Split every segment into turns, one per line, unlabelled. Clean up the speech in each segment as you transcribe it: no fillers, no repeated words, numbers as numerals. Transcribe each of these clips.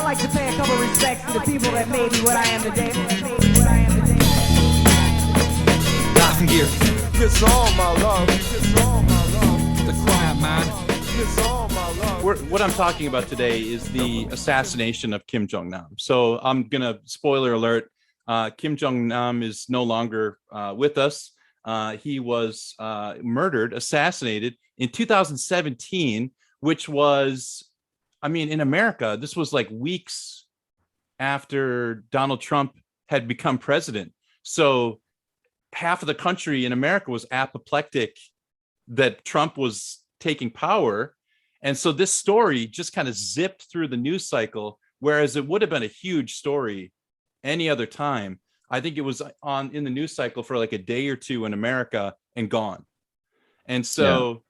like to pay a couple respects to the people that made me what I am today.
Docking gear.
It's all my love. It's all my love.
The quiet man.
It's all my love.
What I'm talking about today is the assassination of Kim Jong-Nam. So I'm gonna spoiler alert. Kim Jong-Nam is no longer with us. He was murdered, assassinated in 2017, which was, I mean, in America, this was like weeks after Donald Trump had become president. So half of the country in America was apoplectic that Trump was taking power. And so this story just kind of zipped through the news cycle, whereas it would have been a huge story any other time. I think it was on in the news cycle for like a day or two in America and gone. And so,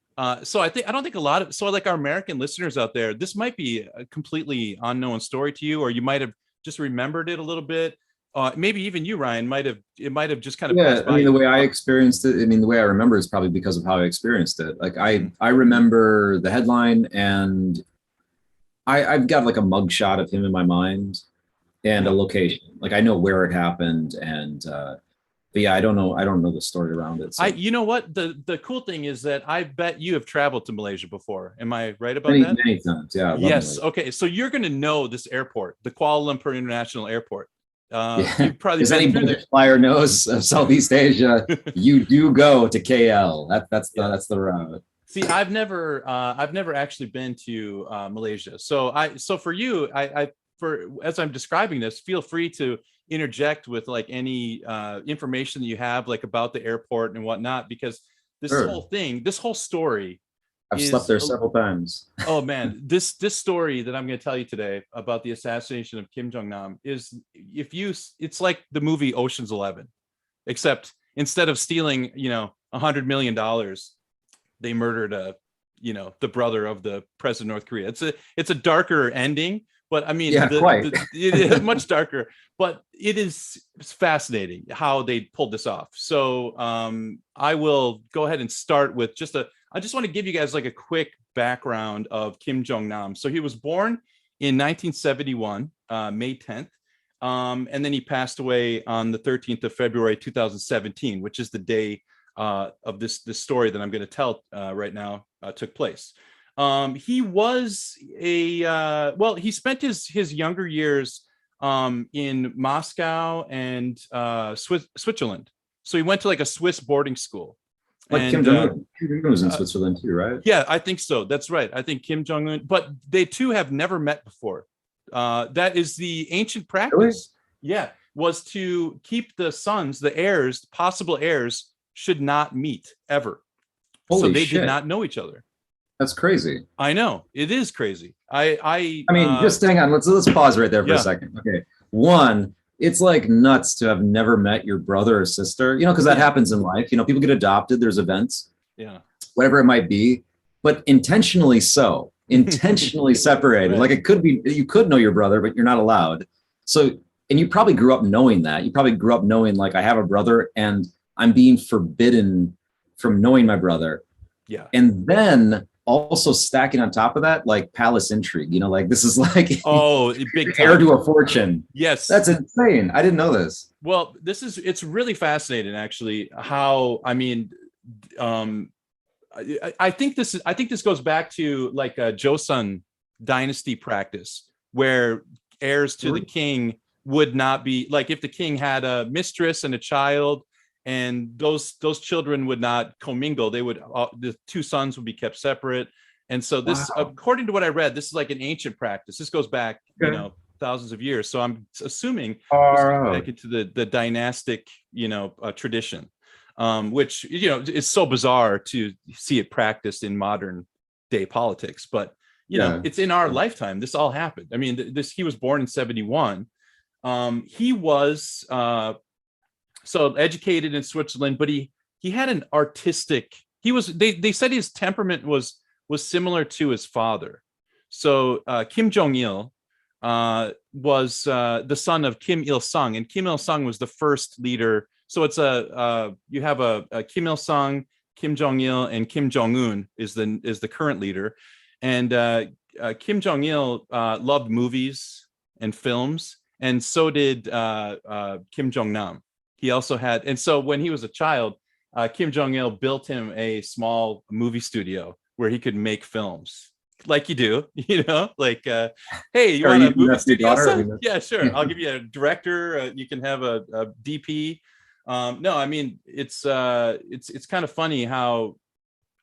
so I don't think a lot of, so like our American listeners out there, this might be a completely unknown story to you, or you might have just remembered it a little bit. Maybe even you, Ryan, might have just kind of passed by.
I mean, the way I experienced it, I mean, the way I remember is probably because of how I experienced it. Like I remember the headline, and I've got like a mugshot of him in my mind and a location. Like I know where it happened, and but yeah, I don't know the story around it. So.
You know what? The cool thing is that I bet you have traveled to Malaysia before. Am I right about that?
Many times, yeah.
Yes. Okay. So you're going to know this airport, the Kuala Lumpur International Airport.
You've probably as any flyer knows of Southeast Asia, you do go to KL. That's the route.
See, I've never actually been to Malaysia. So for you, as I'm describing this, feel free to interject with like any information that you have like about the airport and whatnot, because this whole story.
I've slept there several times.
Oh man, this story that I'm going to tell you today about the assassination of Kim Jong-Nam is, it's like the movie Ocean's 11, except instead of stealing, $100 million, they murdered the brother of the president of North Korea. It's a darker ending, but I mean, it is much darker, but it's fascinating how they pulled this off. So I will go ahead and start with I just want to give you guys like a quick background of Kim Jong-Nam. So he was born in 1971, May 10th. And then he passed away on the 13th of February, 2017, which is the day of this story that I'm going to tell right now took place. He was he spent his younger years in Moscow and Switzerland. So he went to like a Swiss boarding school.
Like Kim Jong-un was in Switzerland too, right?
Yeah, I think so. That's right. I think Kim Jong-un, but they two have never met before. That is the ancient practice.
Really?
Yeah, was to keep the sons, the heirs, possible heirs, should not meet ever. So they did not know each other.
That's crazy.
I know, it is crazy. I
mean, just hang on. Let's pause right there for a second. Okay, one. It's like nuts to have never met your brother or sister, because that happens in life. People get adopted, there's events, whatever it might be, but intentionally separated. Right. Like it could be, you could know your brother, but you're not allowed. So, and you probably grew up knowing that. You probably grew up knowing like I have a brother and I'm being forbidden from knowing my brother.
Yeah.
And then also stacking on top of that, like palace intrigue, like this is like
big
heir to a fortune.
Yes,
that's insane. I didn't know this.
Well, it's really fascinating, actually. How I think this goes back to like a Joseon dynasty practice, where heirs to the king would not be like if the king had a mistress and a child. And those children would not commingle. They would the two sons would be kept separate. And so this, according to what I read, this is like an ancient practice. This goes back, thousands of years. So I'm assuming back into the dynastic, tradition, which is so bizarre to see it practiced in modern day politics. But it's in our lifetime. This all happened. I mean, he was born in 1971. He was. So educated in Switzerland, but he had an artistic. They said his temperament was similar to his father. So Kim Jong-il was the son of Kim Il-sung, and Kim Il-sung was the first leader. So it's you have a Kim Il-sung, Kim Jong-il, and Kim Jong-un is the current leader. And Kim Jong-il loved movies. and films, and so did Kim Jong-nam. He also had, and so when he was a child, Kim Jong-il built him a small movie studio where he could make films, like you do, like, hey, you want a movie studio, son? Yeah, sure. I'll give you a director. You can have a DP. No, I mean, it's kind of funny how,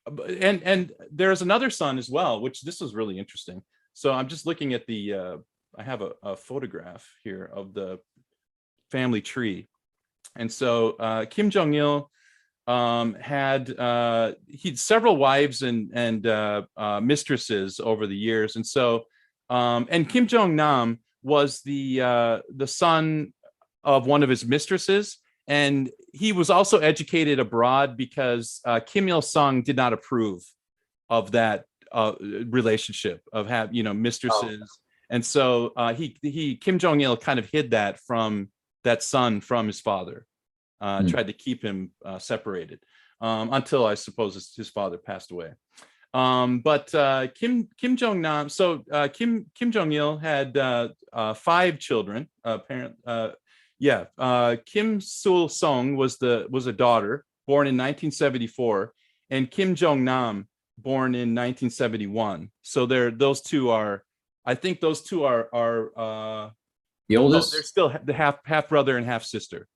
and there's another son as well, which this was really interesting. So I'm just looking at I have a photograph here of the family tree. And so Kim Jong-il had several wives and mistresses over the years. And so and Kim Jong-nam was the son of one of his mistresses. And he was also educated abroad because Kim Il-sung did not approve of that relationship of mistresses. Oh. And so Kim Jong-il kind of hid that from that son from his father, tried to keep him separated until, I suppose, his father passed away. But Kim Jong-nam, so Kim Jong-il had 5 children. Apparently, Kim Sul-sung was a daughter born in 1974, and Kim Jong-nam born in 1971. So those two are
the oldest.
They're still the half brother and half sister.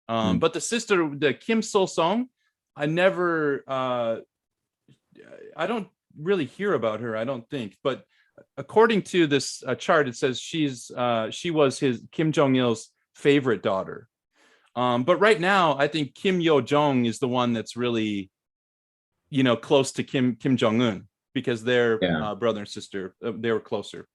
But the sister, the Kim Sul-sung, I don't really hear about her, I don't think. But according to this chart, it says she was Kim Jong-il's favorite daughter. But right now, I think Kim Yo-jong is the one that's really, close to Kim Jong-un, because they're brother and sister. They were closer.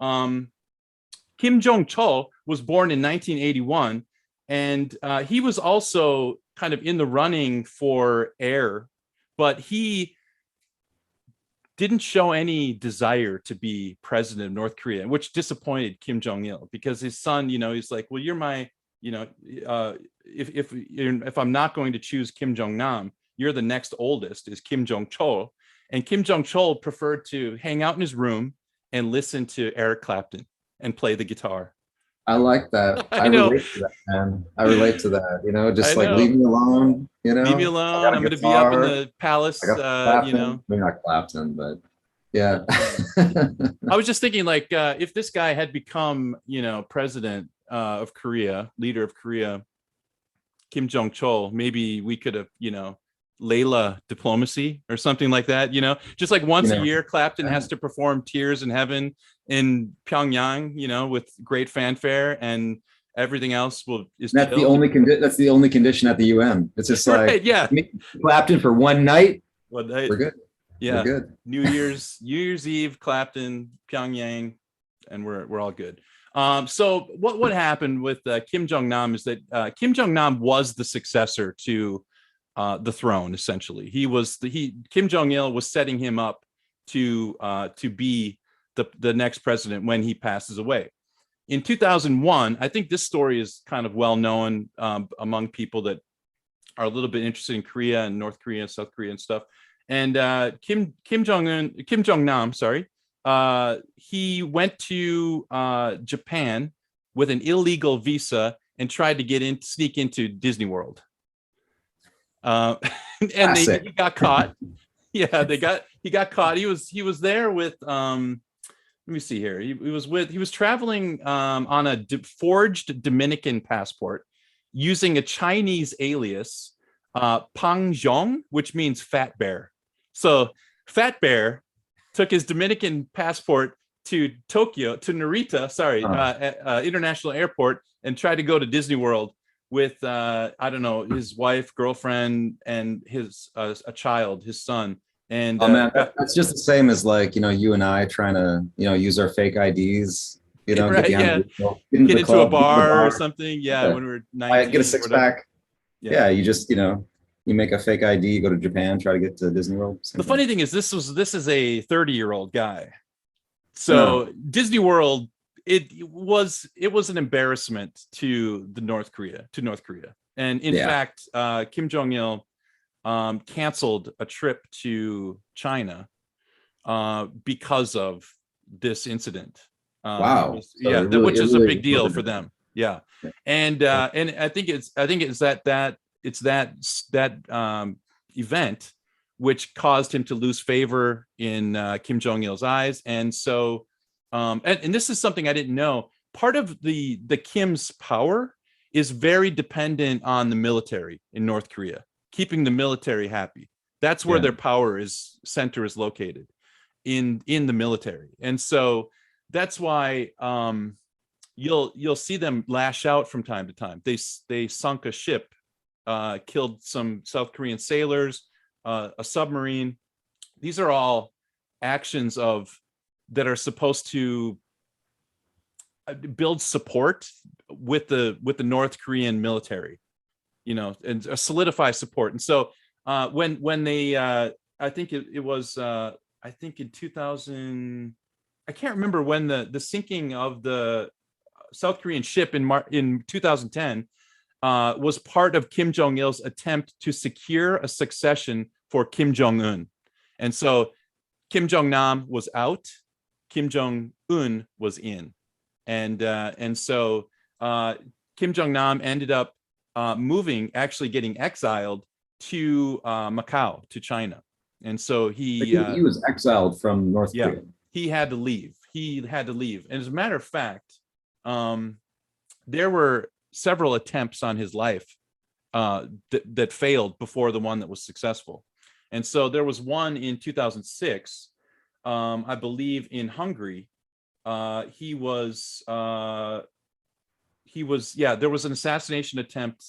Kim Jong-chol was born in 1981, and he was also kind of in the running for heir, but he didn't show any desire to be president of North Korea, which disappointed Kim Jong-il, because his son, he's like, well, you're my, if I'm not going to choose Kim Jong-nam, you're the next oldest is Kim Jong-chol. And Kim Jong-chol preferred to hang out in his room and listen to Eric Clapton and play the guitar.
I like that. I relate to that, man. I relate to that. Just like leave me alone.
Leave me alone. I'm going to be up in the palace.
Maybe not Clapton, but yeah.
I was just thinking, like, if this guy had become, president of Korea, leader of Korea, Kim Jong-chol, maybe we could have, Layla diplomacy or something like that, just like once a year, Clapton has to perform Tears in Heaven in Pyongyang, with great fanfare, and everything else is
that's the only that's the only condition at the UN. It's just like, right, Clapton for one night. We're good.
Yeah.
We're good.
New Year's Eve, Clapton, Pyongyang, and we're all good. So what happened with Kim Jong-nam is that Kim Jong-nam was the successor to the throne. Essentially, Kim Jong-il was setting him up to be the next president when he passes away. In 2001, I think this story is kind of well known among people that are a little bit interested in Korea and North Korea, South Korea, and stuff. And Kim Jong-nam, he went to Japan with an illegal visa and tried to sneak into Disney World. And he got caught. Yeah, he got caught. He was there with let me see here. He was traveling on a forged Dominican passport using a Chinese alias, Pang Zhong, which means fat bear. So Fat Bear took his Dominican passport to Narita, International Airport, and tried to go to Disney World with his wife, girlfriend, and a child, his son. And
man, that's just the same as like you and I trying to use our fake IDs,
right, get into a bar or something. Yeah, when we were 19,
get a six-pack. Yeah, you just you make a fake ID, you go to Japan, try to get to Disney World.
The funny thing is, this is a 30-year-old guy. So Disney World, it was an embarrassment to North Korea. And in fact, Kim Jong-il canceled a trip to China because of this incident.
Wow. So
Yeah,
it really,
which
it
is a
really
big deal
was
for them. Yeah,
Yeah.
and I think it's that event which caused him to lose favor in Kim Jong Il's eyes, and so and this is something I didn't know. Part of the Kim's power is very dependent on the military in North Korea, keeping the military happy. That's where
Yeah.
their power center is located, in the military, and so that's why you'll see them lash out from time to time. They sunk a ship, killed some South Korean sailors, a submarine. These are all actions that are supposed to build support with the North Korean military, and solidify support. And so when they I think it was I think in 2000, I can't remember when the sinking of the South Korean ship in 2010 was part of Kim Jong-il's attempt to secure a succession for Kim Jong-un. And so Kim Jong-nam was out, Kim Jong-un was in. And so Kim Jong-nam ended up actually getting exiled to Macau, to China. And so
he was exiled from North Korea.
He had to leave. And as a matter of fact, there were several attempts on his life that failed before the one that was successful. And so there was one in 2006, I believe, in Hungary. There was an assassination attempt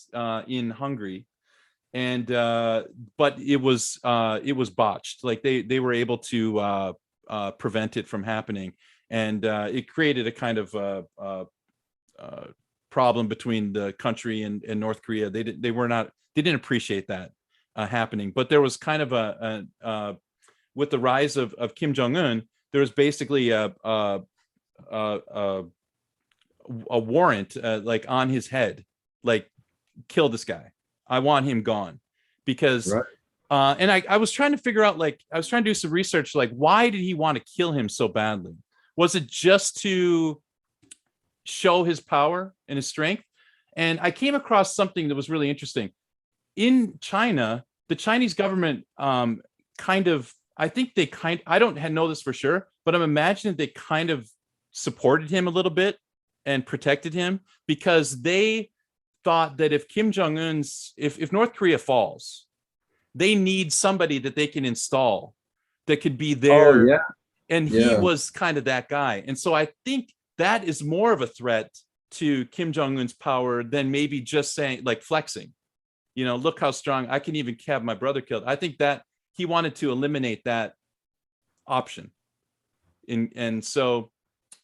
in Hungary, and but it was botched. Like they were able to prevent it from happening, and it created a kind of problem between the country and North Korea. They didn't appreciate that happening. But there was kind of with the rise of Kim Jong-un, there was basically a warrant like on his head, like, kill this guy. I want him gone. Because
Right.
And I was trying to figure out, like, I was trying to do some research, like, why did he want to kill him so badly? Was it just to show his power and his strength? And I came across something that was really interesting. In China, the Chinese government I don't know this for sure, but I'm imagining they kind of supported him a little bit and protected him, because they thought that if if North Korea falls, they need somebody that they can install that could be there.
Oh, yeah.
And he was kind of that guy. And so I think that is more of a threat to Kim Jong-un's power than maybe just saying, like, flexing, look how strong I can even have my brother killed. I think that he wanted to eliminate that option. And so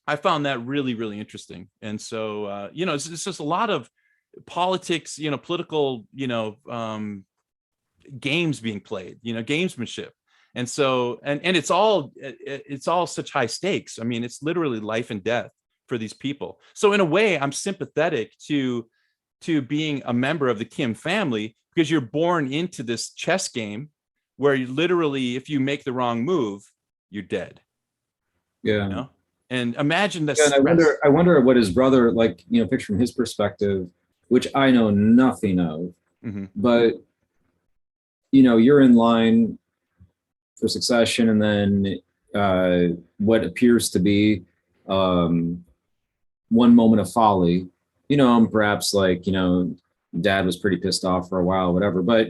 I found that really, really interesting. And so, it's just a lot of politics, political, games being played, gamesmanship. And so, and it's all such high stakes. I mean, it's literally life and death for these people. So in a way, I'm sympathetic to being a member of the Kim family, because you're born into this chess game where you literally, if you make the wrong move, you're dead.
Yeah.
And imagine this.
Yeah, and I wonder what his brother, like, picture from his perspective, which I know nothing of, but you're in line for succession, and then what appears to be one moment of folly, perhaps, like, dad was pretty pissed off for a while, whatever, but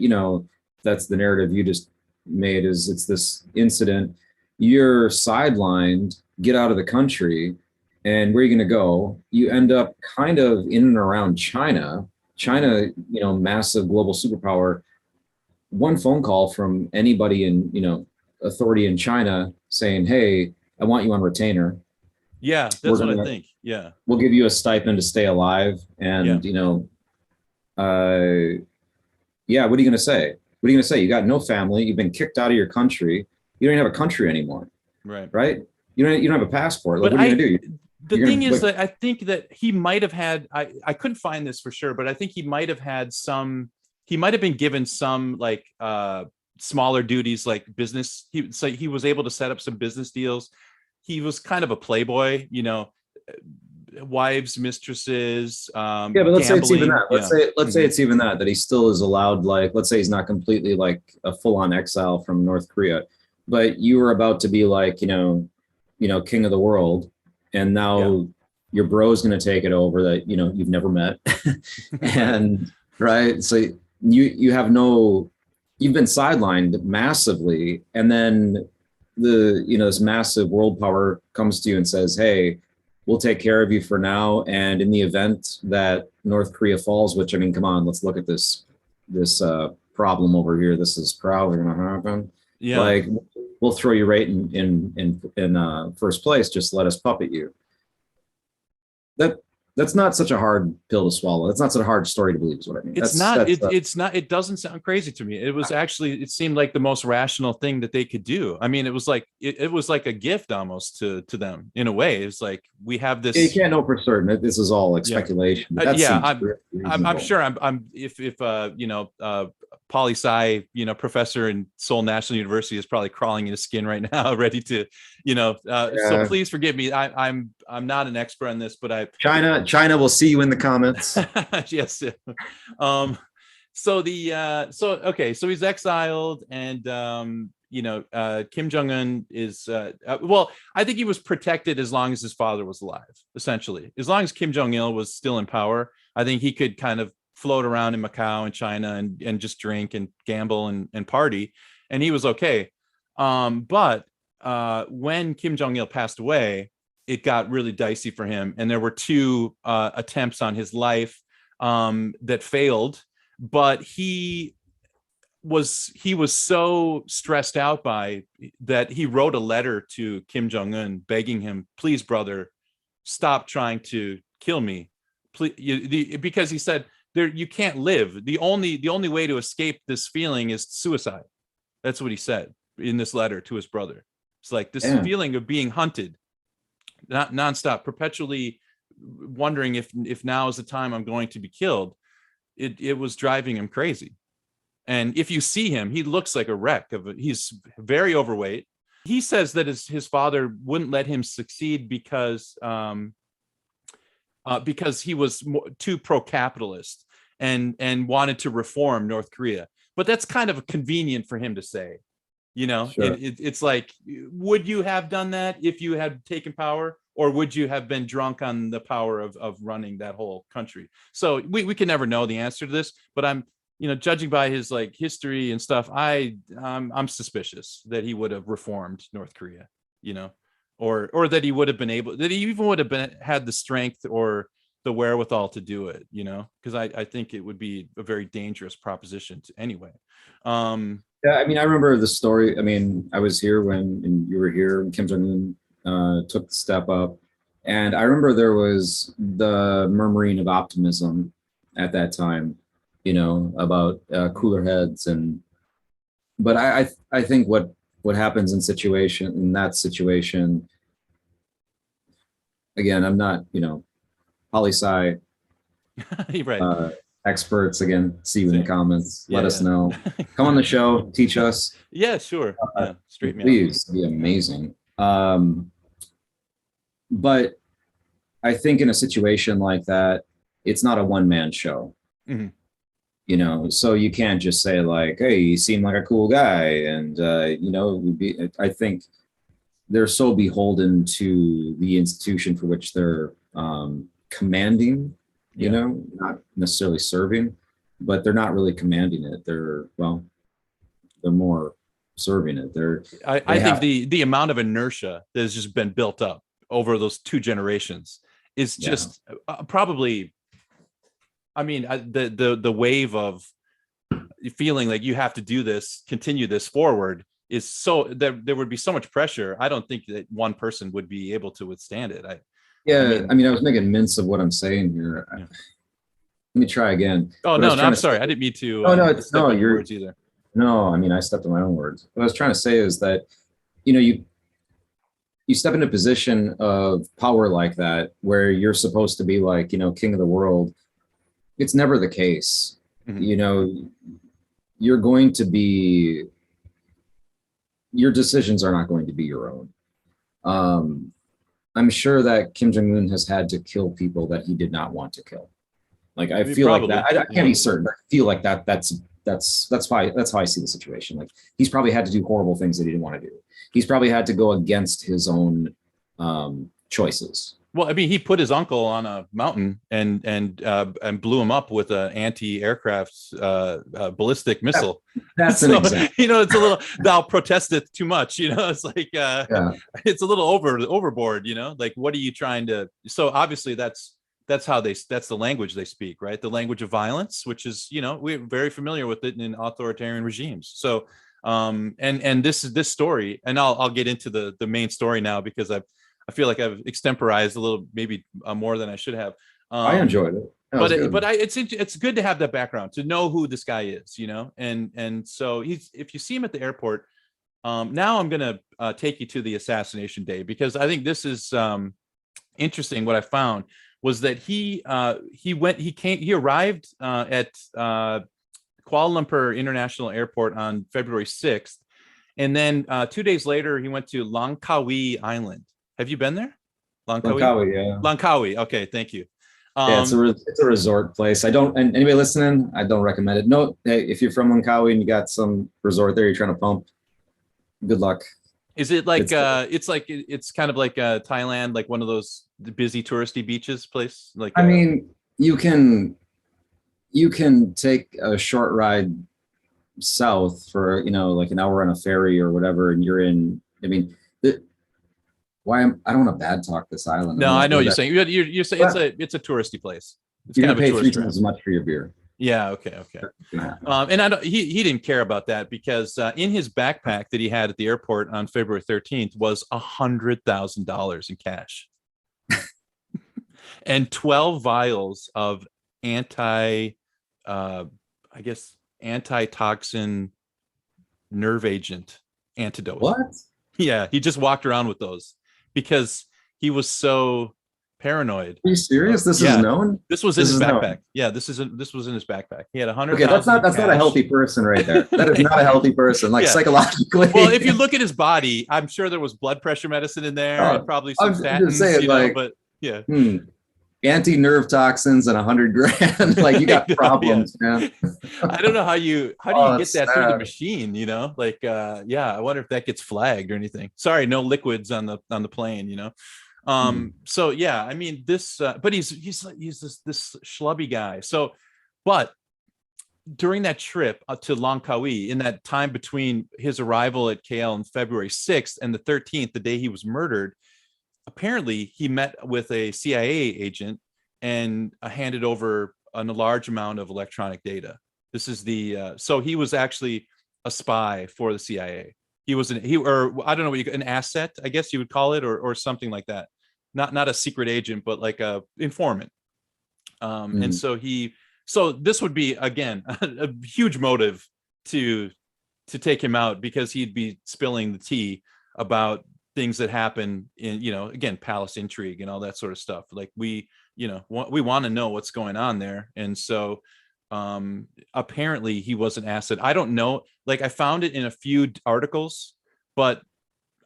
that's the narrative you just made, is it's this incident, you're sidelined, get out of the country, and where are you going to go? You end up kind of in and around China, massive global superpower. One phone call from anybody in, authority in China saying, hey, I want you on retainer.
Yeah, that's what I think. Yeah. We'll
give you a stipend to stay alive. And, what are you going to say? What are you going to say? You got no family. You've been kicked out of your country. You don't even have a country anymore. Right. You don't have a passport. Like, what are you going to do?
The thing is that I think that he might have had, I couldn't find this for sure, but I think he might have been given some, like, smaller duties, like business. He was able to set up some business deals. He was kind of a playboy, wives, mistresses.
Yeah, but let's say it's even
gambling.
that. Let's say
Mhm.
it's even that he still is allowed, like, let's say he's not completely like a full-on exile from North Korea, but you were about to be like, king of the world, and now
Yeah.
your bro's gonna take it over that you've never met. And right. So you have no, you've been sidelined massively, and then this massive world power comes to you and says, hey, we'll take care of you for now, and in the event that North Korea falls, which, I mean, come on, let's look at this problem over here. This is probably going to happen.
Yeah.
Like, we'll throw you right in first place. Just let us puppet you. That's not such a hard pill to swallow. That's not such a hard story to believe, is what I mean.
It's not. It's not. It doesn't sound crazy to me. It was actually. It seemed like the most rational thing that they could do. I mean, it was like it was like a gift almost to them in a way. It's like, we have this.
You can't know for certain. This is all like speculation. But
I'm sure. I'm if poli sci professor in Seoul National University is probably crawling in his skin right now, ready to So please forgive me. I'm not an expert on this, but
China will see you in the comments.
Yes. So he's exiled, and Kim Jong-un is I think he was protected as long as his father was alive. Essentially, as long as Kim Jong-il was still in power, I think he could kind of float around in Macau and China and just drink and gamble and party, and he was okay. But when Kim Jong-il passed away, it got really dicey for him, and there were two attempts on his life that failed. But he was so stressed out by that, he wrote a letter to Kim Jong-un begging him, please, brother, stop trying to kill me, please, because he said, you can't live. The only way to escape this feeling is suicide. That's what he said in this letter to his brother. It's like this feeling of being hunted, not nonstop, perpetually wondering if now is the time I'm going to be killed. It was driving him crazy. And if you see him, he looks like a wreck. He's very overweight. He says that his father wouldn't let him succeed because he was too pro-capitalist and wanted to reform North Korea. But that's kind of convenient for him to say. Sure. It's like, would you have done that if you had taken power, or would you have been drunk on the power of running that whole country? So we can never know the answer to this, but I'm judging by his like history and stuff, I'm suspicious that he would have reformed North Korea, or that he would have been able, that he even would have had the strength or the wherewithal to do it, because I think it would be a very dangerous proposition anyway.
Yeah, I mean, I remember the story. I mean, I was here when you were here, and Kim Jong-un took the step up. And I remember there was the murmuring of optimism at that time, about cooler heads. But I think what happens in that situation, again, I'm not, poli-sci
right.
Experts, again, see you in the comments. Let us know. Come on the show, teach us.
Yeah, sure. Straight me
please, it'd be amazing. But I think in a situation like that, it's not a one-man show. Mm-hmm. So you can't just say like, hey, you seem like a cool guy. And, I think they're so beholden to the institution for which they're commanding, not necessarily serving, but they're not really commanding it. They're more serving it.
I think the amount of inertia that has just been built up over those two generations is just probably, I mean, the wave of feeling like you have to do this, continue this forward, is so that there would be so much pressure. I don't think that one person would be able to withstand it.
I mean, I was making mince of what I'm saying here. Yeah. Let me try again.
Oh, no, I'm sorry. I didn't mean to.
No, your
words either.
No, I mean, I stepped on my own words. What I was trying to say is that, you step into a position of power like that, where you're supposed to be like, king of the world. It's never the case. Mm-hmm. You're going to be, your decisions are not going to be your own. I'm sure that Kim Jong-un has had to kill people that he did not want to kill. Like I feel
Probably,
like that. I can't be certain, but I feel like that's how I see the situation. Like he's probably had to do horrible things that he didn't want to do. He's probably had to go against his own choices.
Well, I mean, he put his uncle on a mountain and blew him up with an anti-aircraft ballistic missile.
That's
so,
an example.
You know, it's a little, thou protesteth too much, you know, it's like, it's a little overboard, you know, like, what are you trying to, so obviously that's the language they speak, right? The language of violence, which is, you know, we're very familiar with it in authoritarian regimes. So, and this story, and I'll get into the main story now, because I feel like I've extemporized a little, maybe more than I should have.
I enjoyed it.
It's good to have that background, to know who this guy is, you know, and so if you see him at the airport, now I'm gonna take you to the assassination day, because I think this is interesting. What I found was that he arrived at Kuala Lumpur International Airport on February 6th, and then 2 days later he went to Langkawi Island. Have you been there?
Langkawi, yeah.
Langkawi. Okay, thank you.
Yeah, it's a resort place. And anybody listening, I don't recommend it. No, hey, if you're from Langkawi and you got some resort there you're trying to pump, good luck.
Is it like it's kind of like Thailand, like one of those busy touristy beaches place? Like
I mean, you can take a short ride south for, you know, like an hour on a ferry or whatever, and you're in. I mean, I don't want to bad talk this island.
No, I know what you're saying. You're saying it's a touristy place. It's
you're
kind
gonna
of
pay 3 times as much for your beer.
Yeah. Okay. And he didn't care about that, because in his backpack that he had at the airport on February 13th was $100,000 in cash and 12 vials of antitoxin nerve agent antidote.
What?
Yeah, he just walked around with those because he was so paranoid.
Are you serious? This is known?
This was in his backpack. Known. Yeah, this was in his backpack. He had 100.
Okay, that's not a healthy person right there. That is not a healthy person, like psychologically.
Well, if you look at his body, I'm sure there was blood pressure medicine in there, and probably some statins, you know, but yeah.
Anti-nerve toxins and 100 grand. Like, you got problems, man.
I don't know how do you get that through the machine, you know? Like, I wonder if that gets flagged or anything. Sorry, no liquids on the plane, you know? So yeah, I mean, this but he's this schlubby guy. So, but during that trip to Langkawi, in that time between his arrival at KL on February 6th and the 13th, the day he was murdered, apparently he met with a CIA agent and handed over a large amount of electronic data. This is so he was actually a spy for the CIA. He was I don't know an asset, I guess you would call it, or something like that. Not a secret agent, but like a informant. And so this would be, again, a huge motive to take him out, because he'd be spilling the tea about things that happen in, you know, again, palace intrigue and all that sort of stuff. Like we want to know what's going on there. And so apparently he was an asset. I don't know, like I found it in a few articles, but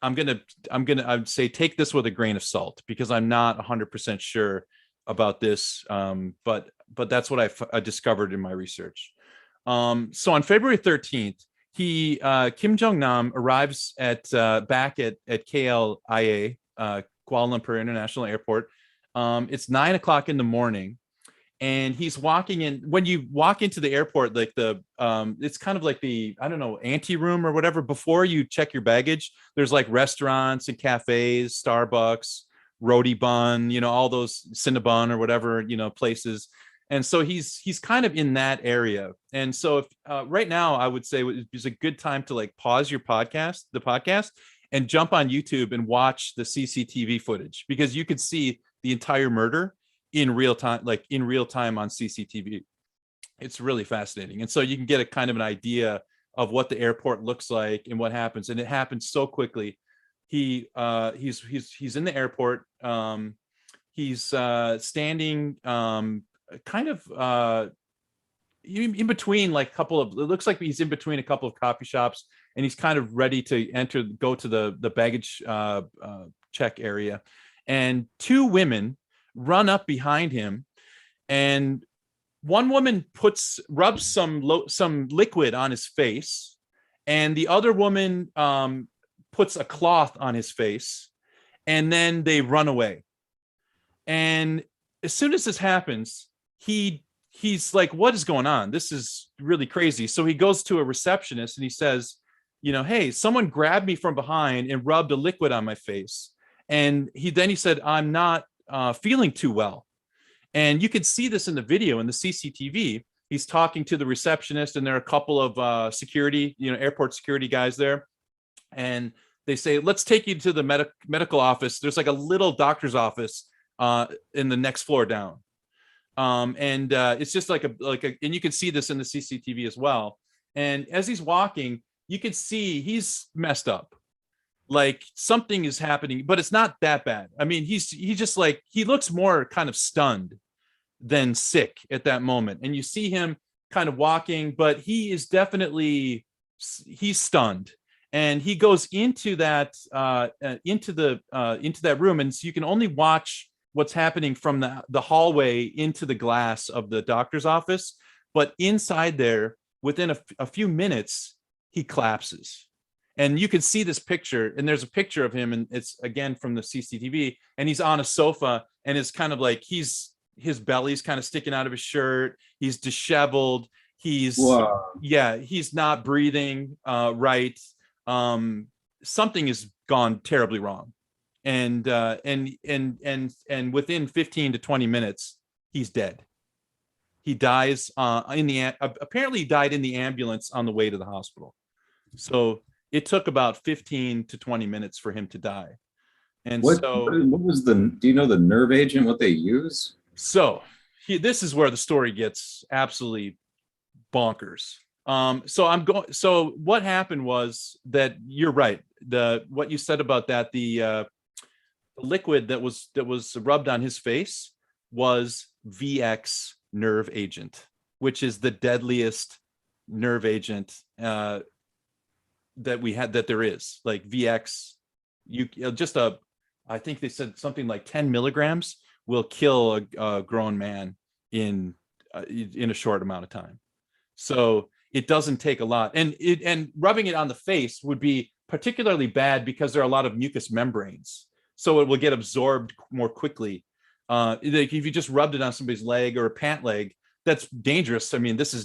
I'd say take this with a grain of salt, because I'm not 100% sure about this. But that's what I discovered in my research. So on February 13th, Kim Jong-Nam arrives back at KLIA, Kuala Lumpur International Airport. It's 9 o'clock in the morning, and he's walking in. When you walk into the airport, like it's kind of like the, I don't know, ante room or whatever. Before you check your baggage, there's like restaurants and cafes, Starbucks, Roti Bun, you know, all those Cinnabon or whatever, you know, places. And so he's kind of in that area. And so if right now, I would say it's a good time to like pause the podcast, and jump on YouTube and watch the CCTV footage, because you could see the entire murder in real time on CCTV. It's really fascinating. And so you can get a kind of an idea of what the airport looks like and what happens. And it happens so quickly. He's in the airport. He's standing kind of in between, like it looks like he's in between a couple of coffee shops, and he's kind of ready to go to the baggage check area. and two women run up behind him, and one woman rubs some liquid on his face, and the other woman puts a cloth on his face, and then they run away. And as soon as this happens, he's like, what is going on? This is really crazy. So he goes to a receptionist and he says, hey, someone grabbed me from behind and rubbed a liquid on my face. And he said, I'm not feeling too well. And you could see this in the video in the CCTV. He's talking to the receptionist, and there are a couple of security, airport security guys there. And they say, let's take you to the medical office. There's like a little doctor's office in the next floor down. And it's just like and you can see this in the CCTV as well. And as he's walking, you can see he's messed up. Like something is happening, but it's not that bad. I mean, he just like, he looks more kind of stunned than sick at that moment. And you see him kind of walking, but he is definitely, he's stunned. And he goes into that into that room, and so you can only watch what's happening from the hallway into the glass of the doctor's office. But inside there, within a few minutes, he collapses. And you can see this picture, and there's a picture of him, and it's again from the CCTV, and he's on a sofa, and it's kind of like his belly's kind of sticking out of his shirt. He's disheveled. He's not breathing right. Something has gone terribly wrong. And within 15 to 20 minutes, he's dead. He dies apparently he died in the ambulance on the way to the hospital. So it took about 15 to 20 minutes for him to die. And what
was do you know the nerve agent, what they use?
So this is where the story gets absolutely bonkers. So what happened was that, you're right. What you said about that, the liquid that was rubbed on his face was VX nerve agent, which is the deadliest nerve agent that there is. Like VX, I think they said something like 10 milligrams will kill a grown man in a short amount of time. So it doesn't take a lot, and rubbing it on the face would be particularly bad because there are a lot of mucous membranes, so it will get absorbed more quickly. Like if you just rubbed it on somebody's leg or a pant leg, that's dangerous. I mean, this is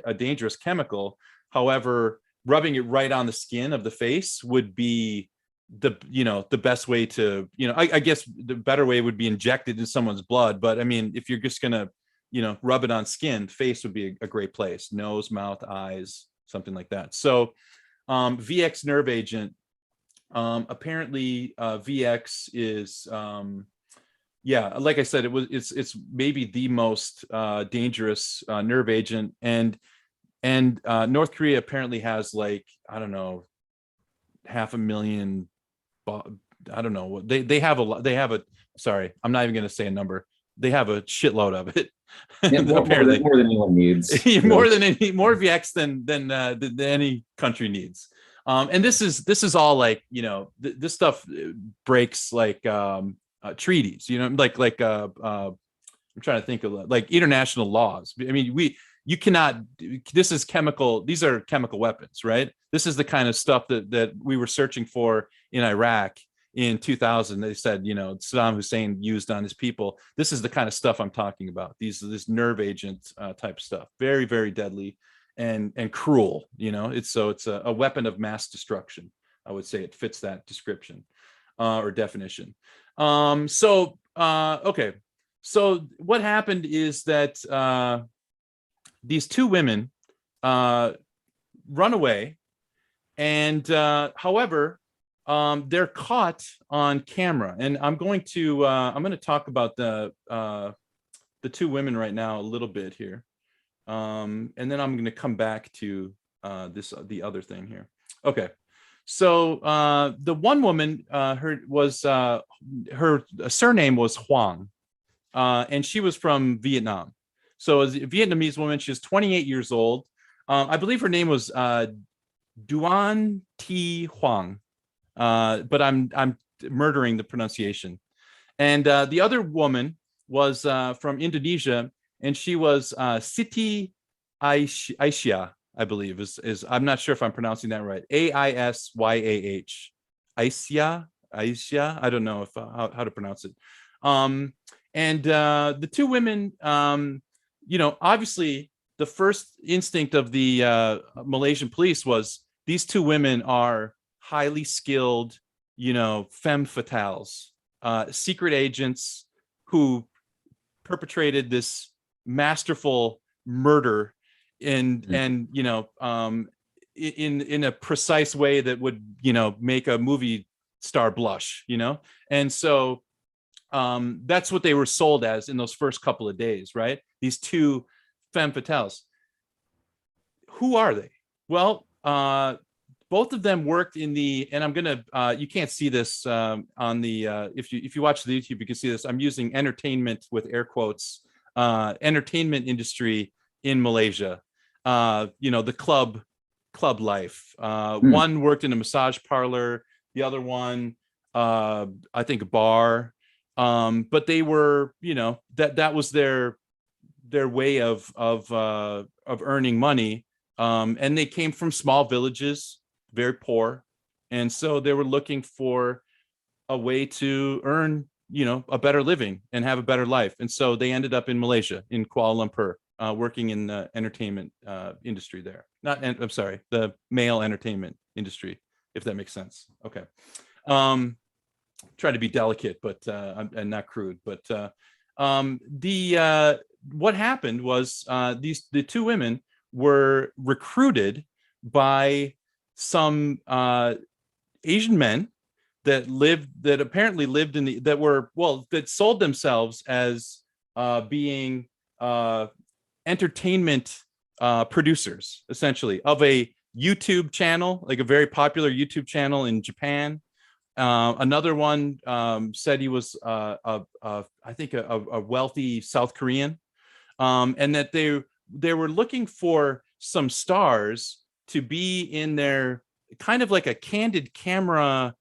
a dangerous chemical. However, rubbing it right on the skin of the face would be the best way to, I guess the better way would be injected in someone's blood. But I mean, if you're just gonna, rub it on skin, face would be a great place. Nose, mouth, eyes, something like that. So VX nerve agent, apparently VX is, like I said, it's maybe the most dangerous nerve agent. And North Korea apparently has, like, I don't know, 500,000, I don't know what they have sorry, I'm not even going to say a number. They have a shitload of it.
Yeah, more than anyone needs.
more VX than any country needs. And this is all like, this stuff breaks like treaties, like I'm trying to think of like international laws. I mean, these are chemical weapons, right? This is the kind of stuff that we were searching for in Iraq in 2000. They said, Saddam Hussein used on his people. This is the kind of stuff I'm talking about. This nerve agent type stuff. Very, very deadly and cruel. It's a weapon of mass destruction. I would say it fits that description or definition. Okay. So what happened is that these two women run away, and however, they're caught on camera. And I'm going to talk about the two women right now a little bit here, and then I'm going to come back to the other thing here. Okay. So the one woman, her surname was Huang, and she was from Vietnam. So as a Vietnamese woman, she was 28 years old. I believe her name was Duan Thi Huang, but I'm murdering the pronunciation. And the other woman was from Indonesia, and she was Siti Aisyah, I believe is I'm not sure if I'm pronouncing that right. Aisyah. Aisyah. I don't know if how to pronounce it. And the two women, obviously the first instinct of the Malaysian police was these two women are highly skilled, femme fatales, secret agents who perpetrated this masterful murder in a precise way that would make a movie star blush, and so that's what they were sold as in those first couple of days, right? These two femme fatales. Who are they? Well, both of them worked in the, and I'm gonna you can't see this on the if you watch the YouTube, you can see this. I'm using entertainment with air quotes, entertainment industry in Malaysia. The club life. One worked in a massage parlor, the other one I think a bar. But they were, that was their way of earning money. And they came from small villages, very poor, and so they were looking for a way to earn, a better living and have a better life. And so they ended up in Malaysia, in Kuala Lumpur, working in the entertainment industry there. I'm sorry, the male entertainment industry, if that makes sense. Okay. Try to be delicate, but and not crude. But what happened was the two women were recruited by some Asian men that apparently lived in that sold themselves as being entertainment producers, essentially, of a YouTube channel, like a very popular YouTube channel in Japan. Another one said he was I think a wealthy South Korean, and that they were looking for some stars to be in their kind of like a candid camera,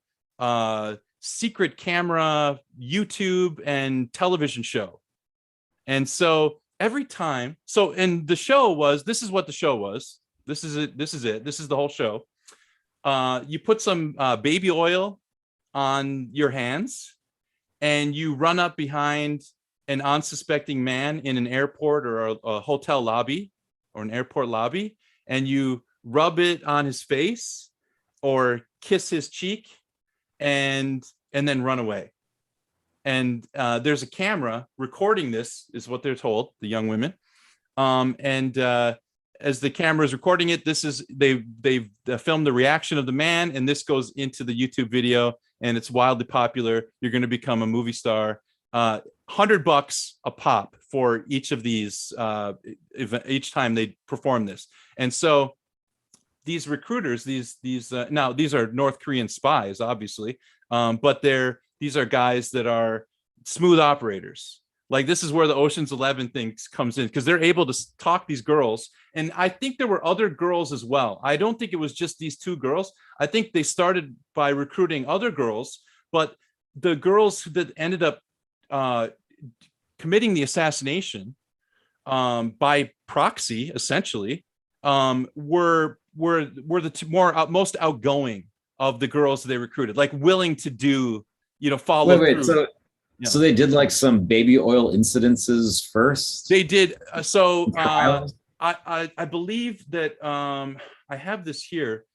secret camera YouTube and television show. And so every time, and the show was, this is what the show was. This is it. This is the whole show. You put some baby oil on your hands, and you run up behind an unsuspecting man in an airport or a hotel lobby or an airport lobby, and you rub it on his face or kiss his cheek, and then run away. And there's a camera recording this, is what they're told, the young women. As the camera is recording it, they've filmed the reaction of the man, and this goes into the YouTube video, and it's wildly popular. You're going to become a movie star. $100 a pop for each of these, each time they perform this. And so these recruiters, now these are North Korean spies, obviously, but these are guys that are smooth operators. Like, this is where the Ocean's 11 thing comes in, because they're able to talk these girls. And I think there were other girls as well. I don't think it was just these two girls. I think they started by recruiting other girls, but the girls that ended up committing the assassination by proxy, essentially, were the most outgoing of the girls they recruited, like willing to do, follow through.
So they did like some baby oil incidences first?
They did. I believe that I have this here.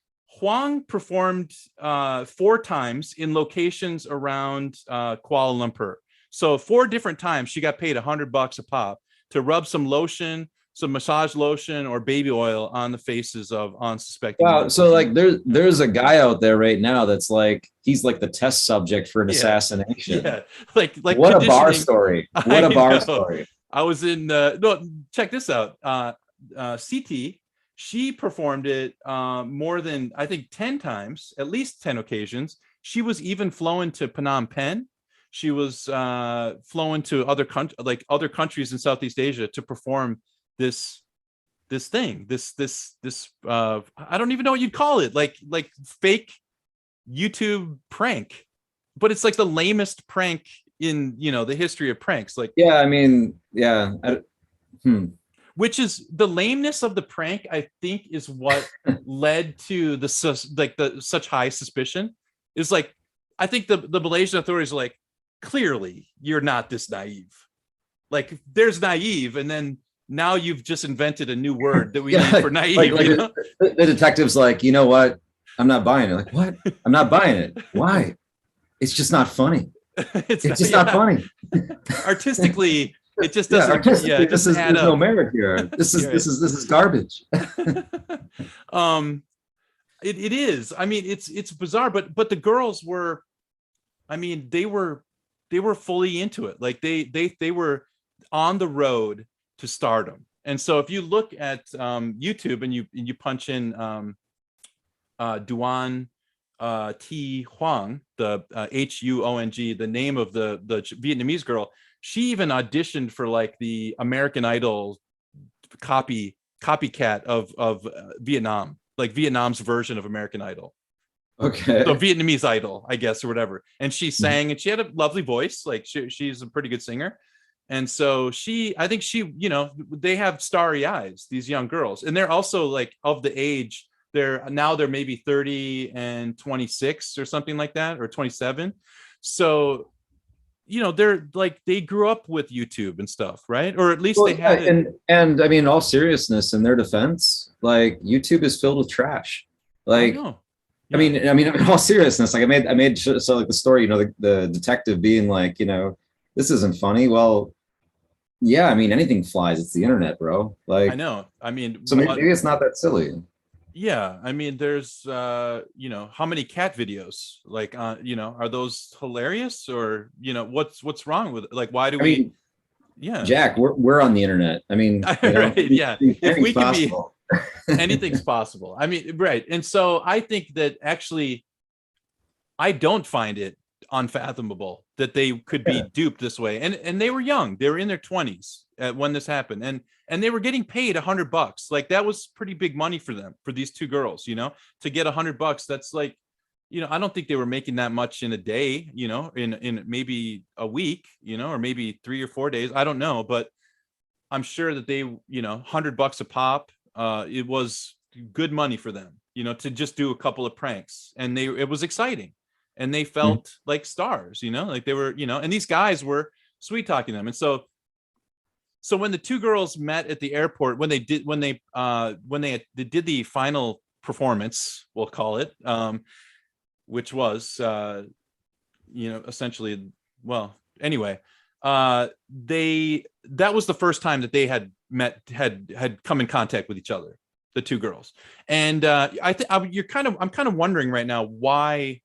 Huang performed 4 times in locations around Kuala Lumpur. So 4 different times she got paid $100 a pop to rub some lotion, some massage lotion or baby oil on the faces of unsuspecting.
Wow. So like there's a guy out there right now that's like, he's like the test subject for an assassination.
Yeah. Like
what a bar story. What a bar story.
I was in no, check this out. CT, she performed it more than, I think, 10 times, at least 10 occasions. She was even flown to Phnom Penh. She was flown to other countries in Southeast Asia to perform this thing, I don't even know what you'd call it, like fake YouTube prank, but it's like the lamest prank in the history of pranks. Like,
yeah, I mean, yeah.
which is the lameness of the prank, I think, is what led to the such high suspicion. Is like, I think the Malaysian authorities are like, clearly you're not this naive. Like, there's naive, and then now you've just invented a new word that we need for naive.
The detective's like, you know what? I'm not buying it. Like, what? I'm not buying it. Why? It's just not funny. It's just not funny.
Artistically, it just doesn't.
Artistically, there's no merit here. This is garbage.
It is. I mean, it's bizarre, but the girls were, I mean, they were fully into it. Like they were on the road to stardom. And so if you look at YouTube and you punch in Duan T Huang, the Huong, the name of the Vietnamese girl, she even auditioned for like the American Idol copycat of Vietnam, like Vietnam's version of American Idol.
Okay.
So Vietnamese Idol, I guess, or whatever. And she sang, and she had a lovely voice. Like she's a pretty good singer. And so I think she, they have starry eyes, these young girls. And they're also like of the age, they're maybe 30 and 26 or something like that, or 27. So, they're like, they grew up with YouTube and stuff, right? Or at least they had it.
And I mean, in all seriousness, in their defense, like, YouTube is filled with trash. Like, yeah. I mean, in all seriousness, like I made so like the story, the detective being like, this isn't funny. Well, yeah, I mean, anything flies. It's the internet, bro. Like, I
know. I mean,
so maybe it's not that silly.
Yeah, I mean, there's how many cat videos? Like, are those hilarious, or what's wrong with it? Like, why do we? Yeah,
Jack, we're on the internet. I mean,
right? Yeah, if we can
be,
anything's possible. I mean, right. And so I think that actually, I don't find it unfathomable that they could be duped this way. And they were young. They were in their 20s when this happened. And they were getting paid $100. Like, that was pretty big money for them, for these two girls, to get $100. That's like, I don't think they were making that much in a day, in maybe a week, or maybe 3 or 4 days. I don't know, but I'm sure that they, $100 a pop. It was good money for them, to just do a couple of pranks, and it was exciting, and they felt like stars, like they were, and these guys were sweet talking them. And so when the two girls met at the airport, when they did the final performance, we'll call it, which was, essentially, well, anyway, that was the first time that they had come in contact with each other, the two girls. And I'm kind of wondering right now, why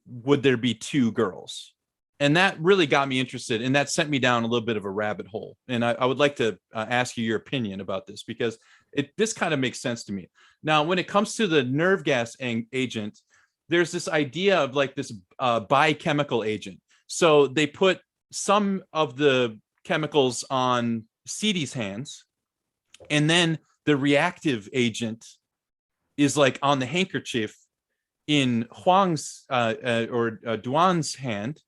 would there be two girls? And that really got me interested, and that sent me down a little bit of a rabbit hole. And I would like to ask you your opinion about this, because this kind of makes sense to me. Now, when it comes to the nerve gas agent, there's this idea of like this biochemical agent. So they put some of the chemicals on Sidi's hands, and then the reactive agent is like on the handkerchief in Huang's or Duan's hand.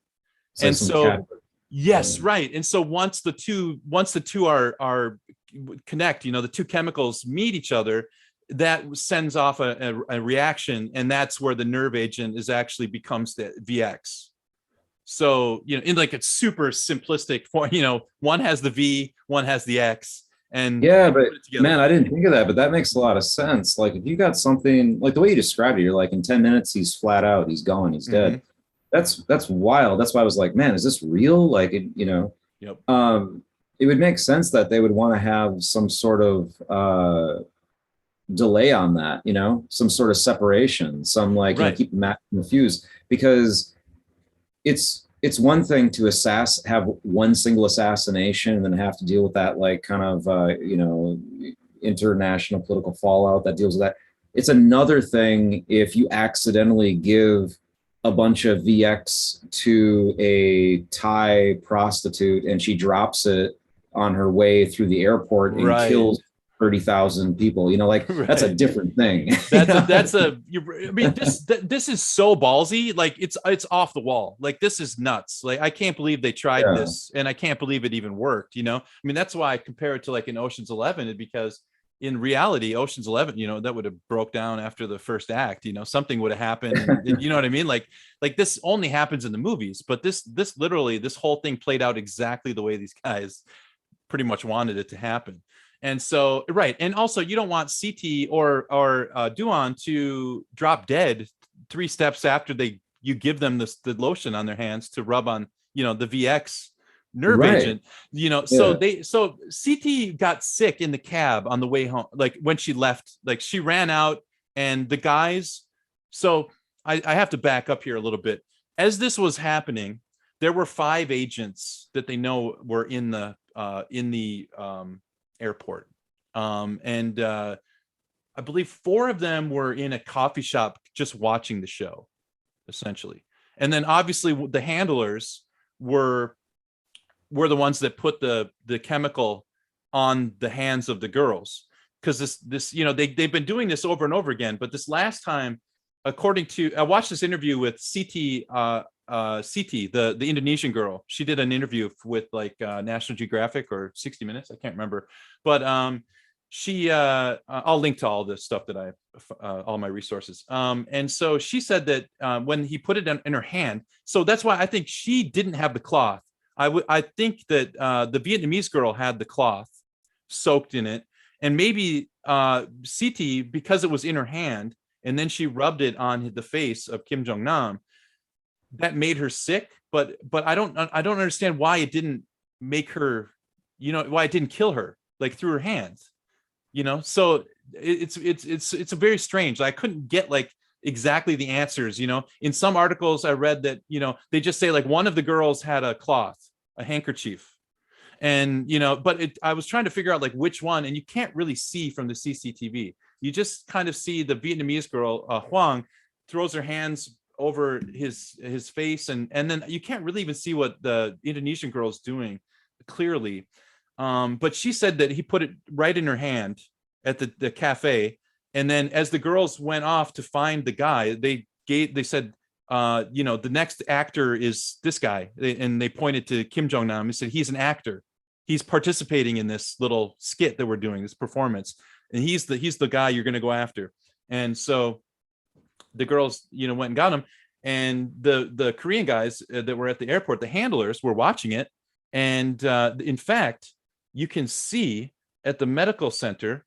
And so yes, right. And so once the two are connect, the two chemicals meet each other, that sends off a reaction, and that's where the nerve agent becomes the VX. So, in like a super simplistic form, one has the V, one has the X. And
yeah, but man, I didn't think of that, but that makes a lot of sense. Like, if you got something like the way you described it, you're like, in 10 minutes, he's flat out, he's gone, he's dead. That's wild. That's why I was like, man, is this real? Like,
Yep.
It would make sense that they would want to have some sort of delay on that, some sort of separation, some like, keep the match in the fuse, because it's one thing to have one single assassination and then have to deal with that, like, kind of, international political fallout that deals with that. It's another thing if you accidentally give a bunch of VX to a Thai prostitute and she drops it on her way through the airport and kills 30,000 people, like that's a
Right.
different thing.
I mean, this is so ballsy. Like it's off the wall. Like this is nuts. Like I can't believe they tried
Yeah.
this, and I can't believe it even worked. I mean, that's why I compare it to like an Ocean's 11, because in reality, Ocean's 11, that would have broke down after the first act. Something would have happened, and you know what I mean. Like this only happens in the movies, but this literally, this whole thing played out exactly the way these guys pretty much wanted it to happen. And so, right. And also you don't want CT or Duan to drop dead 3 steps after you give them the lotion on their hands to rub on, the VX nerve
Right.
agent, so CT got sick in the cab on the way home. Like when she left, like she ran out, and the guys, so I have to back up here a little bit. As this was happening, there were 5 agents that they know were in the airport. And I believe 4 of them were in a coffee shop just watching the show, essentially. And then obviously the handlers were the ones that put the chemical on the hands of the girls. Because this they've been doing this over and over again. But this last time, according to, I watched this interview with CT, the Indonesian girl. She did an interview with like National Geographic or 60 Minutes, I can't remember, but she I'll link to all this stuff that I all my resources, and so she said that when he put it in her hand, so that's why I think she didn't have the cloth. I think that the Vietnamese girl had the cloth soaked in it, and maybe CT, because it was in her hand and then she rubbed it on the face of Kim Jong-Nam, that made her sick. But I don't understand why it didn't make her, why it didn't kill her, like through her hands, so it's a very strange. I couldn't get like exactly the answers. In some articles I read that they just say like one of the girls had a cloth, a handkerchief, and but I was trying to figure out like which one, and you can't really see from the CCTV. You just kind of see the Vietnamese girl, Huang, throws her hands over his face, and then you can't really even see what the Indonesian girl is doing clearly. But she said that he put it right in her hand at the cafe, and then as the girls went off to find the guy, they said, the next actor is this guy, and they pointed to Kim Jong-Nam. They said he's an actor. He's participating in this little skit that we're doing, this performance, and he's the guy you're going to go after. And so the girls, went and got him, and the Korean guys that were at the airport, the handlers, were watching it, and in fact, you can see at the medical center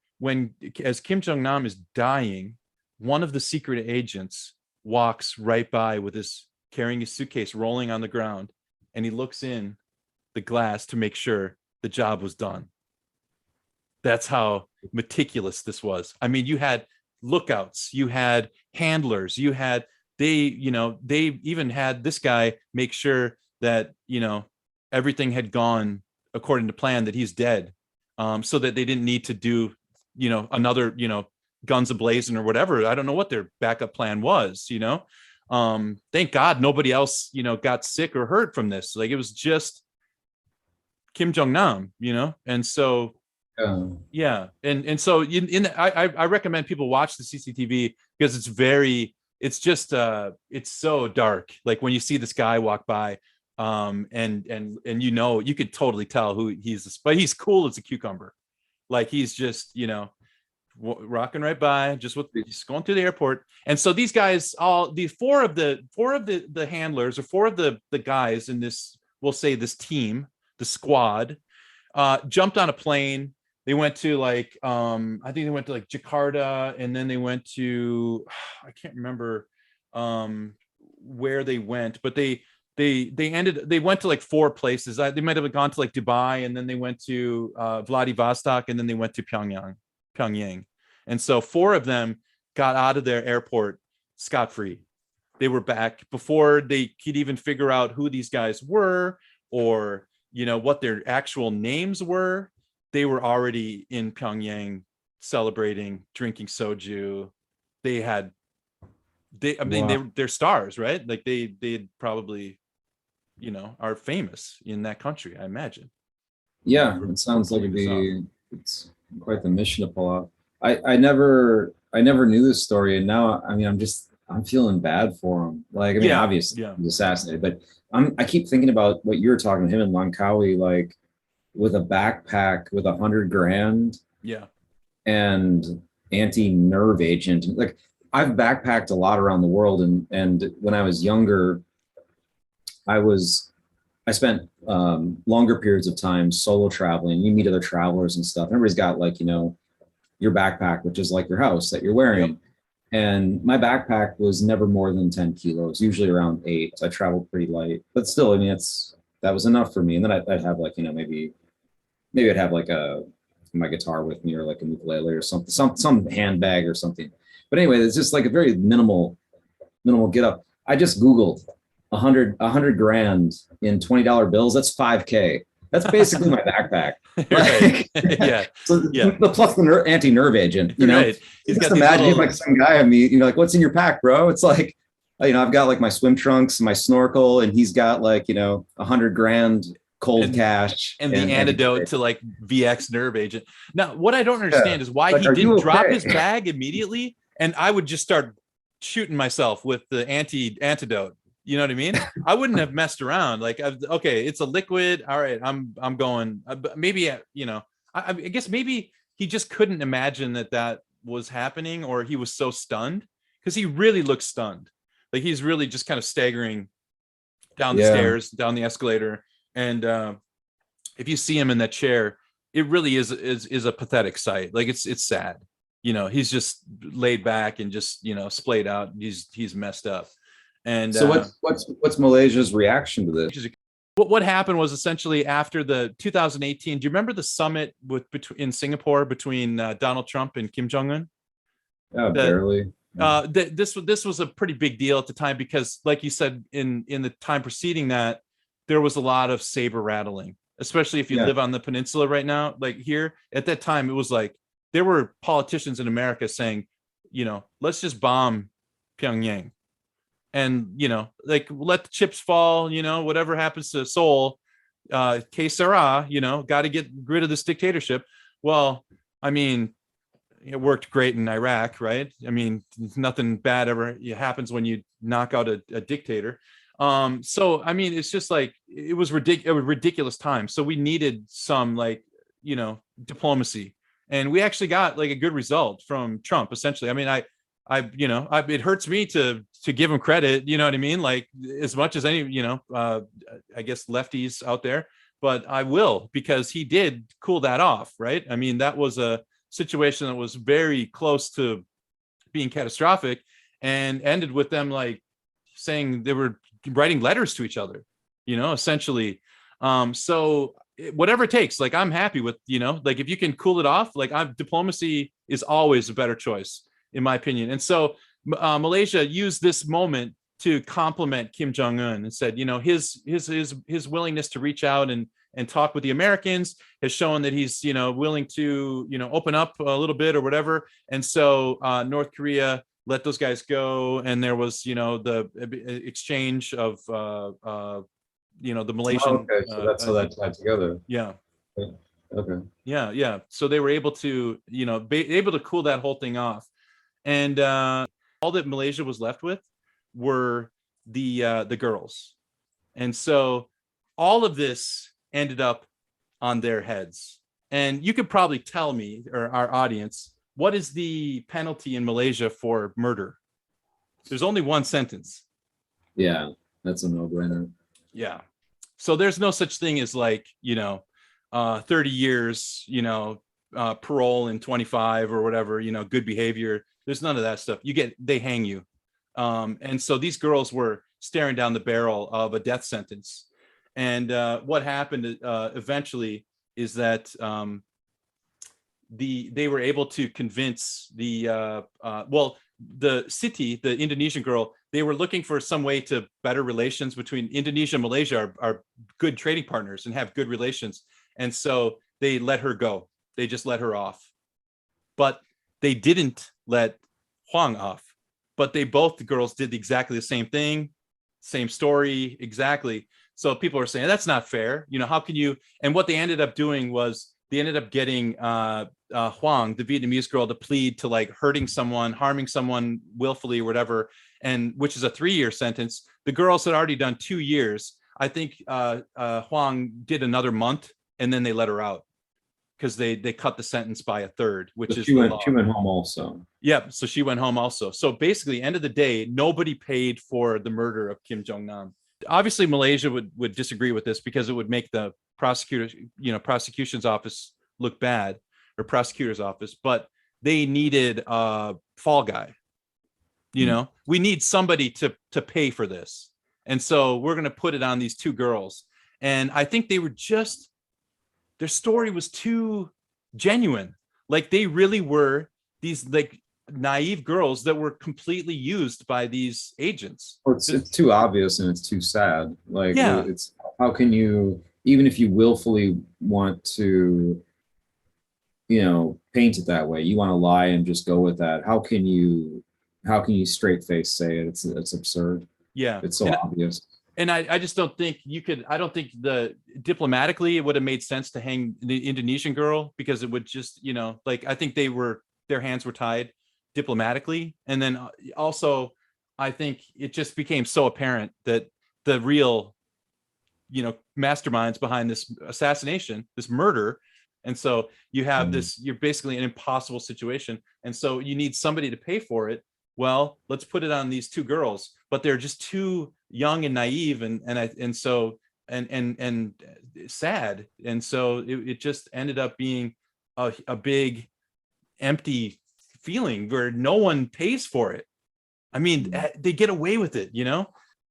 as Kim Jong-Nam is dying, one of the secret agents walks right by with carrying his suitcase, rolling on the ground, and he looks in the glass to make sure the job was done. That's how meticulous this was. I mean, you had lookouts, you had handlers, they even had this guy make sure that everything had gone according to plan, that he's dead, so that they didn't need to do another guns a-blazing or whatever. I don't know what their backup plan was. Thank God nobody else got sick or hurt from this. Like it was just Kim Jong-Nam, and so yeah, and so I recommend people watch the CCTV, because it's so dark. Like when you see this guy walk by, and you could totally tell who but he's cool as a cucumber. Like he's just rocking right by, just going through the airport. And so these guys, four of the handlers, or 4 of the guys in this, we'll say this team, the squad, jumped on a plane. They went to I think they went to Jakarta, and then they went to, I can't remember where they went, but they went to 4 places. They might have gone to Dubai, and then they went to Vladivostok, and then they went to Pyongyang. And so 4 of them got out of their airport scot-free. They were back before they could even figure out who these guys were, or what their actual names were. They were already in Pyongyang celebrating, drinking soju. They're stars, right? Like they probably are famous in that country, I imagine.
Yeah, it sounds like it'd be quite the mission to pull off. I never knew this story, and now I mean I'm feeling bad for him. Like I mean,
Yeah,
obviously
yeah,
he's assassinated, but I keep thinking about what you were talking to him in Langkawi, like with a backpack with 100 grand
yeah,
and anti-nerve agent. Like I've backpacked a lot around the world, and when I was younger, I spent longer periods of time solo traveling. You meet other travelers and stuff. Everybody's got like your backpack, which is like your house that you're
yep.
wearing. And my backpack was never more than 10 kilos, usually around 8. So I traveled pretty light, but still, I mean, that was enough for me. And then I'd have like, maybe I'd have like my guitar with me or like a ukulele or something, some handbag or something. But anyway, it's just like a very minimal get up. I just Googled 100 grand in $20 bills. That's 5K. That's basically my backpack.
Right.
Like,
Yeah,
so
yeah.
plus the anti-nerve agent,
Right. He's
just
got these
imagine
little,
like some guy I meet, like, what's in your pack, bro? It's like, I've got like my swim trunks, my snorkel, and he's got like, 100 grand cold
and
cash
and the antidote to like VX nerve agent. Now, what I don't understand is why
Like,
he
are
didn't
you
drop
okay?
his bag immediately, and I would just start shooting myself with the antidote. You know what I mean? I wouldn't have messed around. Like, okay, it's a liquid. All right, I'm going. Maybe I guess maybe he just couldn't imagine that was happening, or he was so stunned, because he really looks stunned. Like he's really just kind of staggering down the
Yeah.
stairs, down the escalator, and if you see him in that chair, it really is a pathetic sight. Like it's sad. He's just laid back and just splayed out. He's messed up. And
So what's Malaysia's reaction to this?
what happened was essentially after the 2018. Do you remember the summit in Singapore between Donald Trump and Kim Jong-Un?
Yeah, barely.
This was a pretty big deal at the time, because, like you said, in the time preceding that, there was a lot of saber rattling, especially if you
Yeah.
live on the peninsula right now. Like here at that time, it was like there were politicians in America saying, let's just bomb Pyongyang. And like, let the chips fall. Whatever happens to Seoul, que sera. Got to get rid of this dictatorship. Well, I mean, it worked great in Iraq, right? I mean, nothing bad ever happens when you knock out a dictator. So I mean, it's just like it was ridiculous time. So we needed some like diplomacy, and we actually got like a good result from Trump. Essentially, I mean, it hurts me to give him credit. You know what I mean? Like as much as any, I guess lefties out there, but I will, because he did cool that off, right? I mean, that was a situation that was very close to being catastrophic, and ended with them like saying they were writing letters to each other, essentially. So whatever it takes, like I'm happy with, like if you can cool it off, like diplomacy is always a better choice in my opinion. And so Malaysia used this moment to compliment Kim Jong-un and said, his willingness to reach out and talk with the Americans has shown that he's, willing to, open up a little bit or whatever. And so North Korea let those guys go. And there was, the exchange of, the Malaysian.
Oh, okay, so that's how that tied together.
Yeah.
Okay.
Yeah. So they were able to, be able to cool that whole thing off. And all that Malaysia was left with were the girls. And so all of this ended up on their heads. And you could probably tell me, or our audience, what is the penalty in Malaysia for murder? There's only one sentence.
Yeah, that's a no-brainer.
Yeah. So there's no such thing as like, 30 years, parole in 25 or whatever, good behavior. There's none of that stuff. They hang you. And so these girls were staring down the barrel of a death sentence. And what happened eventually is that they were able to convince the city, the Indonesian girl, they were looking for some way to better relations between Indonesia and Malaysia are good trading partners and have good relations. And so they let her go. They just let her off. But they didn't let Huang off. But the girls did exactly the same thing, same story, exactly. So people are saying that's not fair. How can you? And what they ended up doing was they ended up getting Huang, the Vietnamese girl, to plead to like hurting someone, harming someone willfully or whatever, and which is a 3-year sentence. The girls had already done 2 years. I think Huang did another month, and then they let her out because they cut the sentence by a third, which is
she went home also.
Yeah, so she went home also. So basically, end of the day, nobody paid for the murder of Kim Jong-Nam. Obviously, Malaysia would disagree with this because it would make the prosecution's office look bad, or prosecutor's office, but they needed a fall guy. We need somebody to pay for this. And so we're going to put it on these 2 girls. And I think they were their story was too genuine. Like they really were these like naive girls that were completely used by these agents.
Or it's too obvious and it's too sad. Like,
yeah.
It's how can you, even if you willfully want to, paint it that way, you want to lie and just go with that. How can you straight face say it? It's absurd.
Yeah.
It's so obvious. And
I just don't think I don't think diplomatically it would have made sense to hang the Indonesian girl, because it would just, like, I think their hands were tied diplomatically. And then also, I think it just became so apparent that the real, masterminds behind this assassination, this murder. And so you have you're basically an impossible situation. And so you need somebody to pay for it. Well, let's put it on these 2 girls, but they're just too young and naive and sad. And so it just ended up being a big empty feeling where no one pays for it. I mean, they get away with it,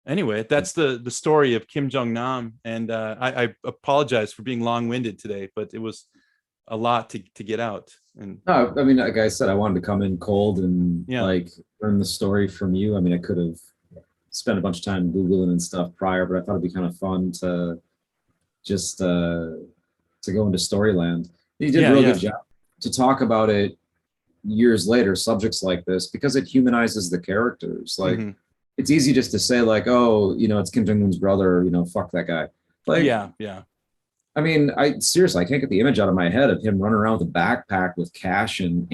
Anyway, that's the story of Kim Jong-Nam. And I apologize for being long-winded today, but it was a lot to get out. And
no, I mean, like I said, I wanted to come in cold and like learn the story from you. I mean, I could have spent a bunch of time Googling and stuff prior, but I thought it'd be kind of fun to just to go into Storyland. You did a real good job to talk about it years later, subjects like this, because it humanizes the characters. Like it's easy just to say like, oh, it's Kim Jong-un's brother, fuck that guy. Like,
yeah.
I mean, I seriously, I can't get the image out of my head of him running around with a backpack with cash and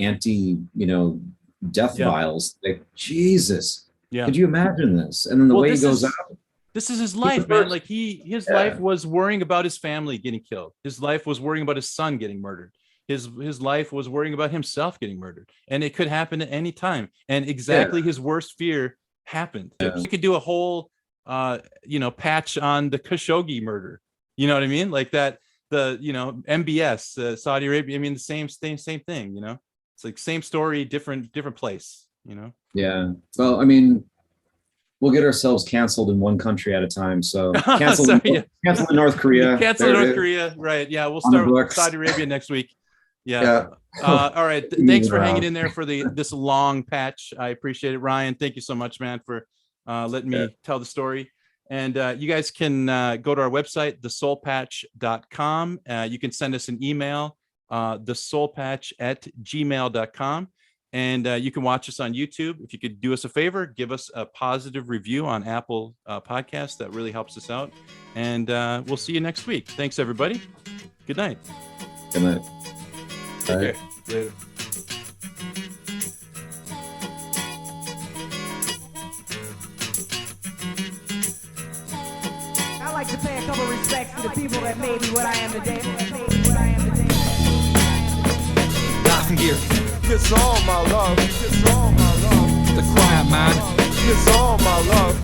death vials. Like, Jesus. Yeah. Could you imagine this? And then the way he goes out.
This is his life, man. Like his life was worrying about his family getting killed. His life was worrying about his son getting murdered. His life was worrying about himself getting murdered. And it could happen at any time. And exactly his worst fear happened. Yeah. We could do a whole patch on the Khashoggi murder. You know what I mean? Like that, MBS, Saudi Arabia. I mean, the same thing. It's like same story, different place.
Yeah. Well, I mean, we'll get ourselves canceled in one country at a time. So cancel in North Korea.
Cancel North Korea, right? Yeah, we'll start with Saudi Arabia next week. Yeah. All right. Thanks for hanging in there for this long patch. I appreciate it, Ryan. Thank you so much, man, for letting me tell the story. And you guys can go to our website, theseoulpatch.com. You can send us an email, theseoulpatch@gmail.com. And you can watch us on YouTube. If you could do us a favor, give us a positive review on Apple Podcasts. That really helps us out. And we'll see you next week. Thanks, everybody. Good night.
Good night.
Take care. Later.
I'd like to pay a couple respects to the people that made me what I am today.
Docking gear.
It's all my love. It's all my love.
The quiet man.
It's all my love.